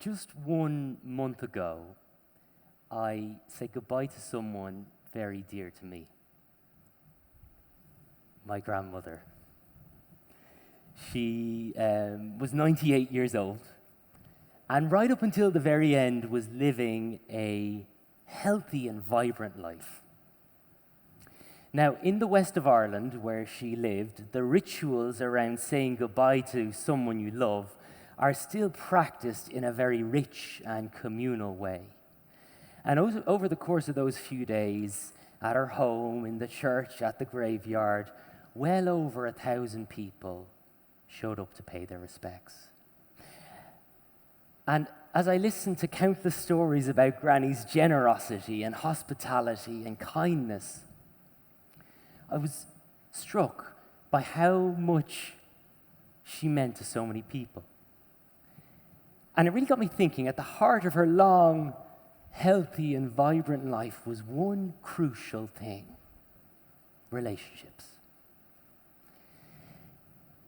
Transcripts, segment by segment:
Just 1 month ago, I said goodbye to someone very dear to me, my grandmother. She was 98 years old, and right up until the very end was living a healthy and vibrant life. Now, in the west of Ireland, where she lived, the rituals around saying goodbye to someone you love are still practiced in a very rich and communal way. And over the course of those few days, at her home, in the church, at the graveyard, well over 1,000 people showed up to pay their respects. And as I listened to countless stories about Granny's generosity and hospitality and kindness, I was struck by how much she meant to so many people. And it really got me thinking, at the heart of her long, healthy and vibrant life was one crucial thing: relationships.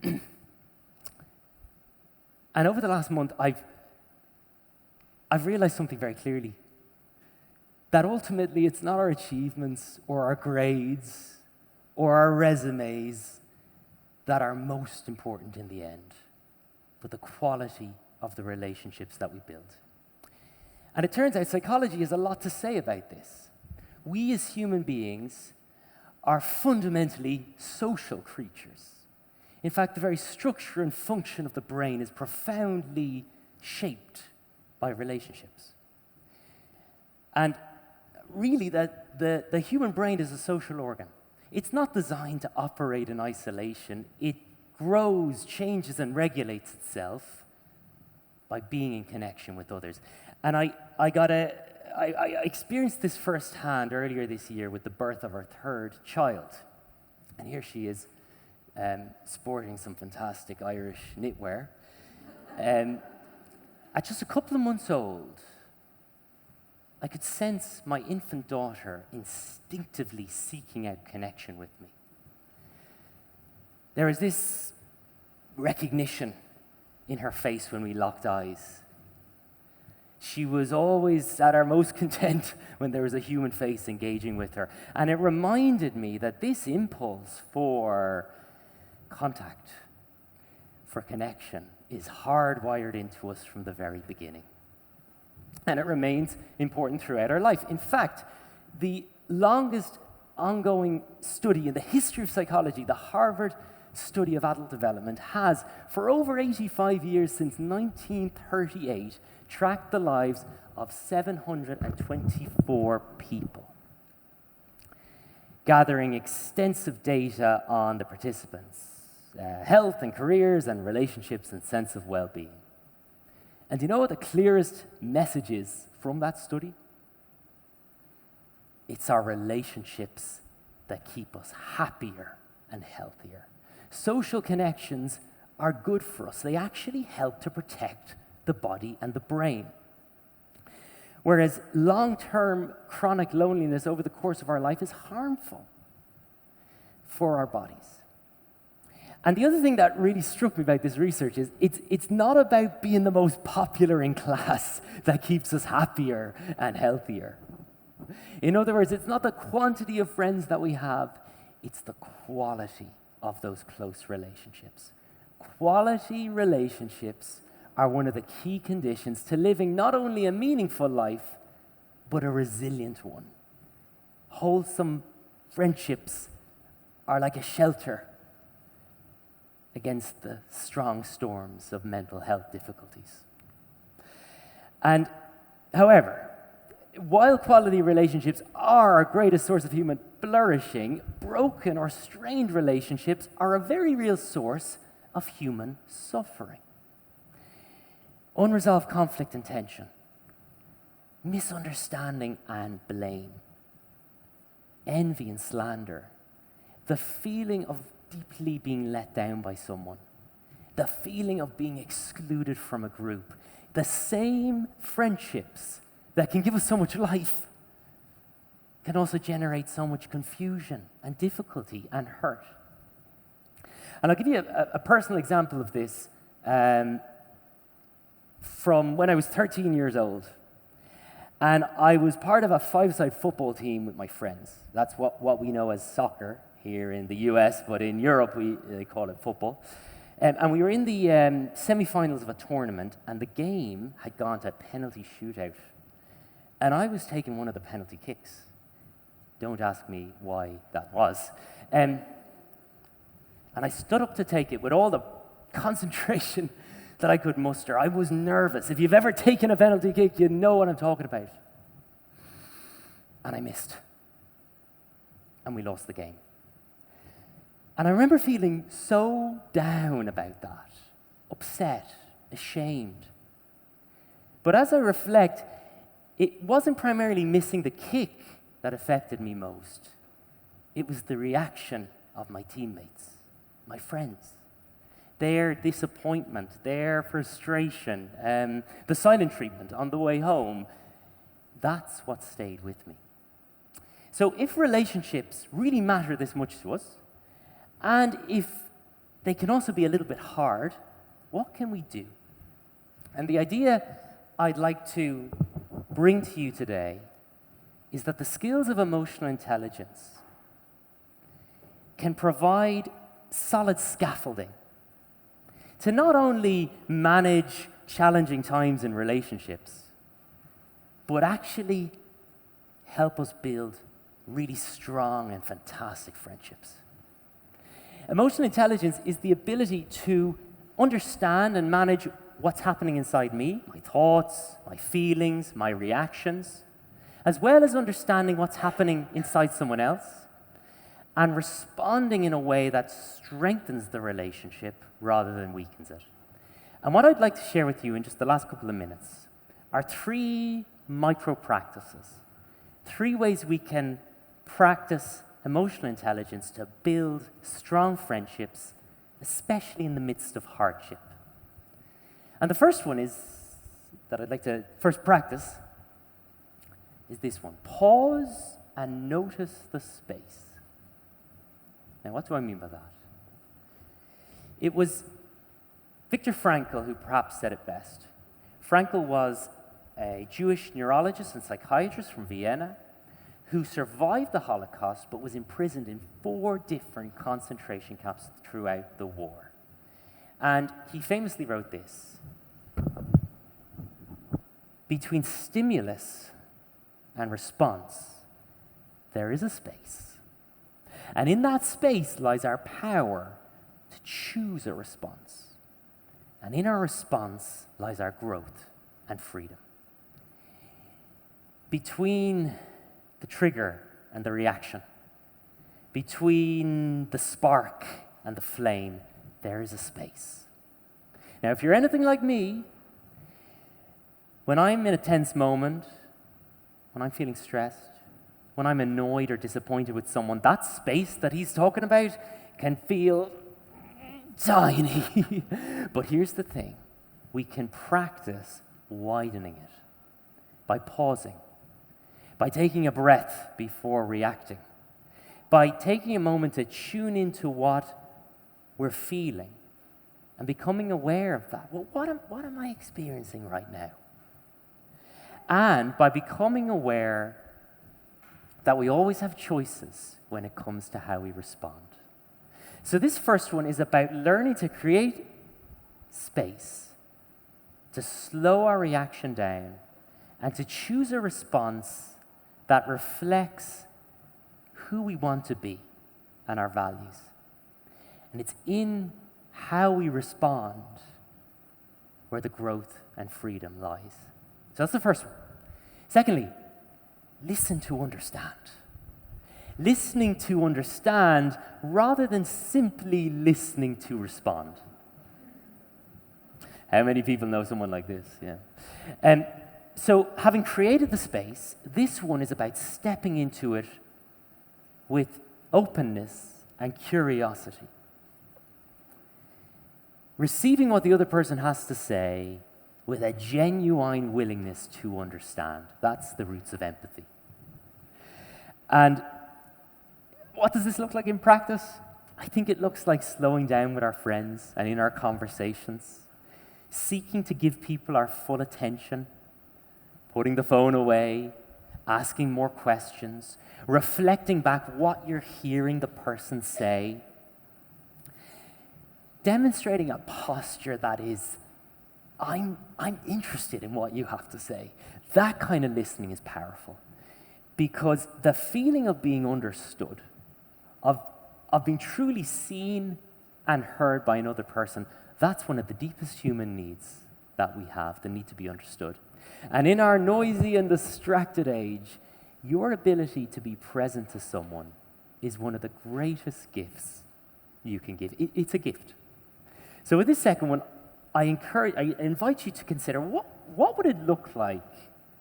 And over the last month, I've realized something very clearly, that ultimately it's not our achievements or our grades or our resumes that are most important in the end, but the quality of the relationships that we build. And it turns out psychology has a lot to say about this. We as human beings are fundamentally social creatures. In fact, the very structure and function of the brain is profoundly shaped by relationships. And really, the human brain is a social organ. It's not designed to operate in isolation. It grows, changes, and regulates itself by being in connection with others. And I experienced this firsthand earlier this year with the birth of our third child. And here she is, sporting some fantastic Irish knitwear. At just a couple of months old, I could sense my infant daughter instinctively seeking out connection with me. There was this recognition in her face when we locked eyes. She was always at her most content when there was a human face engaging with her. And it reminded me that this impulse for contact, for connection, is hardwired into us from the very beginning. And it remains important throughout our life. In fact, the longest ongoing study in the history of psychology, the Harvard Study of Adult Development, has, for over 85 years since 1938, tracked the lives of 724 people, gathering extensive data on the participants' health and careers and relationships and sense of well-being. And do you know what the clearest message is from that study? It's our relationships that keep us happier and healthier. Social connections are good for us. They actually help to protect the body and the brain. Whereas long-term chronic loneliness over the course of our life is harmful for our bodies. And the other thing that really struck me about this research is it's not about being the most popular in class that keeps us happier and healthier. In other words, it's not the quantity of friends that we have, it's the quality of those close relationships. Quality relationships are one of the key conditions to living not only a meaningful life, but a resilient one. Wholesome friendships are like a shelter against the strong storms of mental health difficulties. And however, while quality relationships are our greatest source of human flourishing, broken or strained relationships are a very real source of human suffering. Unresolved conflict and tension, misunderstanding and blame, envy and slander, the feeling of deeply being let down by someone, the feeling of being excluded from a group, the same friendships that can give us so much life can also generate so much confusion and difficulty and hurt. And I'll give you a personal example of this. from when I was 13 years old. And I was part of a five-side football team with my friends. That's what we know as soccer here in the US, but in Europe they call it football. And we were in the semi-finals of a tournament, and the game had gone to a penalty shootout. And I was taking one of the penalty kicks. Don't ask me why that was. And I stood up to take it with all the concentration that I could muster. I was nervous. If you've ever taken a penalty kick, you know what I'm talking about. And I missed. And we lost the game. And I remember feeling so down about that, upset, ashamed. But as I reflect, it wasn't primarily missing the kick that affected me most. It was the reaction of my teammates, my friends. Their disappointment, their frustration, the silent treatment on the way home, that's what stayed with me. So if relationships really matter this much to us, and if they can also be a little bit hard, what can we do? And the idea I'd like to bring to you today is that the skills of emotional intelligence can provide solid scaffolding to not only manage challenging times in relationships, but actually help us build really strong and fantastic friendships. Emotional intelligence is the ability to understand and manage what's happening inside me, my thoughts, my feelings, my reactions, as well as understanding what's happening inside someone else and responding in a way that strengthens the relationship rather than weakens it. And what I'd like to share with you in just the last couple of minutes are 3 micro practices, 3 ways we can practice emotional intelligence to build strong friendships, especially in the midst of hardship. And the first one is, that I'd like to first practice, is this one. Pause and notice the space. Now, what do I mean by that? It was Viktor Frankl who perhaps said it best. Frankl was a Jewish neurologist and psychiatrist from Vienna who survived the Holocaust but was imprisoned in 4 different concentration camps throughout the war. And he famously wrote this: between stimulus and response, there is a space. And in that space lies our power to choose a response. And in our response lies our growth and freedom. Between the trigger and the reaction, between the spark and the flame, there is a space. Now, if you're anything like me, when I'm in a tense moment, when I'm feeling stressed, when I'm annoyed or disappointed with someone, that space that he's talking about can feel tiny. But here's the thing. We can practice widening it by pausing, by taking a breath before reacting, by taking a moment to tune into what we're feeling and becoming aware of that. Well, what am I experiencing right now? And by becoming aware that we always have choices when it comes to how we respond. So this first one is about learning to create space, to slow our reaction down, and to choose a response that reflects who we want to be and our values. And it's in how we respond where the growth and freedom lies. So that's the first one. Secondly, listen to understand. Listening to understand rather than simply listening to respond. How many people know someone like this? Yeah. So having created the space, this one is about stepping into it with openness and curiosity. Receiving what the other person has to say with a genuine willingness to understand. That's the roots of empathy. And what does this look like in practice? I think it looks like slowing down with our friends and in our conversations, seeking to give people our full attention, putting the phone away, asking more questions, reflecting back what you're hearing the person say, demonstrating a posture that is, I'm interested in what you have to say. That kind of listening is powerful because the feeling of being understood, of being truly seen and heard by another person, that's one of the deepest human needs that we have, the need to be understood. And in our noisy and distracted age, your ability to be present to someone is one of the greatest gifts you can give. It's a gift. So with this second one, I invite you to consider what would it look like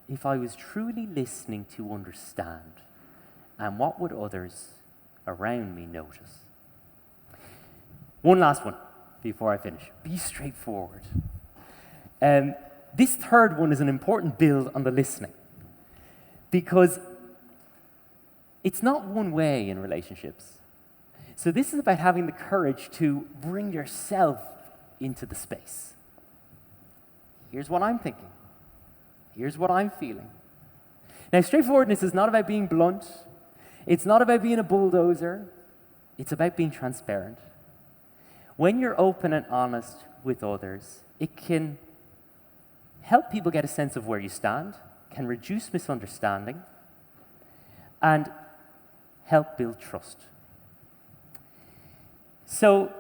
if I was truly listening to understand, and what would others around me notice? One last one before I finish. Be straightforward. This third one is an important build on the listening because it's not one way in relationships. So this is about having the courage to bring yourself into the space. Here's what I'm thinking. Here's what I'm feeling. Now, straightforwardness is not about being blunt. It's not about being a bulldozer. It's about being transparent. When you're open and honest with others, it can help people get a sense of where you stand, can reduce misunderstanding, and help build trust. So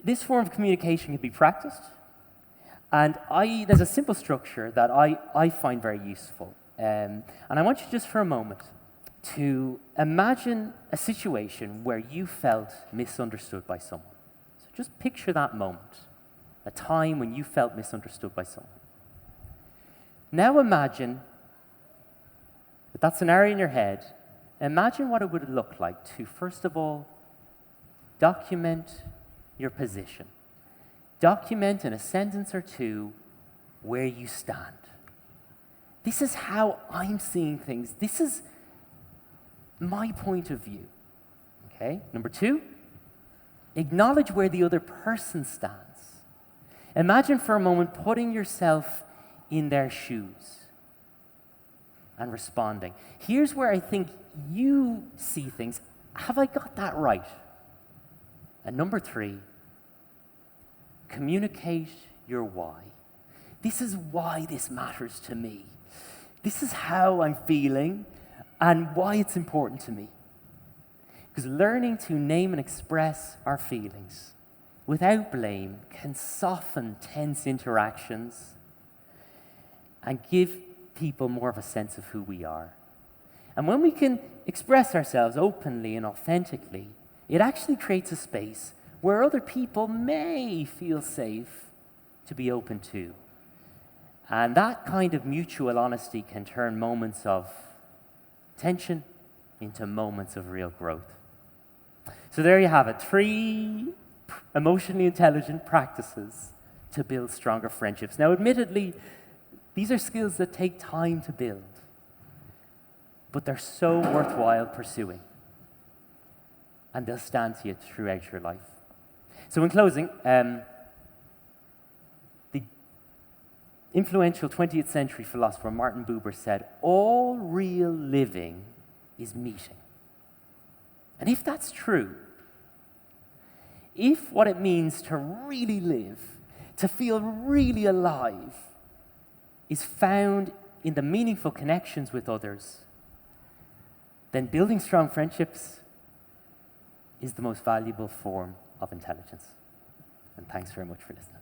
this form of communication can be practiced, and there's a simple structure that I find very useful. And I want you just for a moment to imagine a situation where you felt misunderstood by someone. So just picture that moment, a time when you felt misunderstood by someone. Now imagine with that scenario in your head, imagine what it would look like to, first of all, document your position. Document in a sentence or two where you stand. This is how I'm seeing things. This is my point of view. Okay? Number two, acknowledge where the other person stands. Imagine for a moment putting yourself in their shoes and responding. Here's where I think you see things. Have I got that right? And number three, communicate your why. This is why this matters to me. This is how I'm feeling and why it's important to me. Because learning to name and express our feelings without blame can soften tense interactions and give people more of a sense of who we are. And when we can express ourselves openly and authentically, it actually creates a space where other people may feel safe to be open to. And that kind of mutual honesty can turn moments of tension into moments of real growth. So there you have it, 3 emotionally intelligent practices to build stronger friendships. Now, admittedly, these are skills that take time to build, but they're so worthwhile pursuing, and they'll stand to you throughout your life. So in closing, the influential 20th century philosopher Martin Buber said, all real living is meeting. And if that's true, if what it means to really live, to feel really alive, is found in the meaningful connections with others, then building strong friendships is the most valuable form of intelligence. And thanks very much for listening.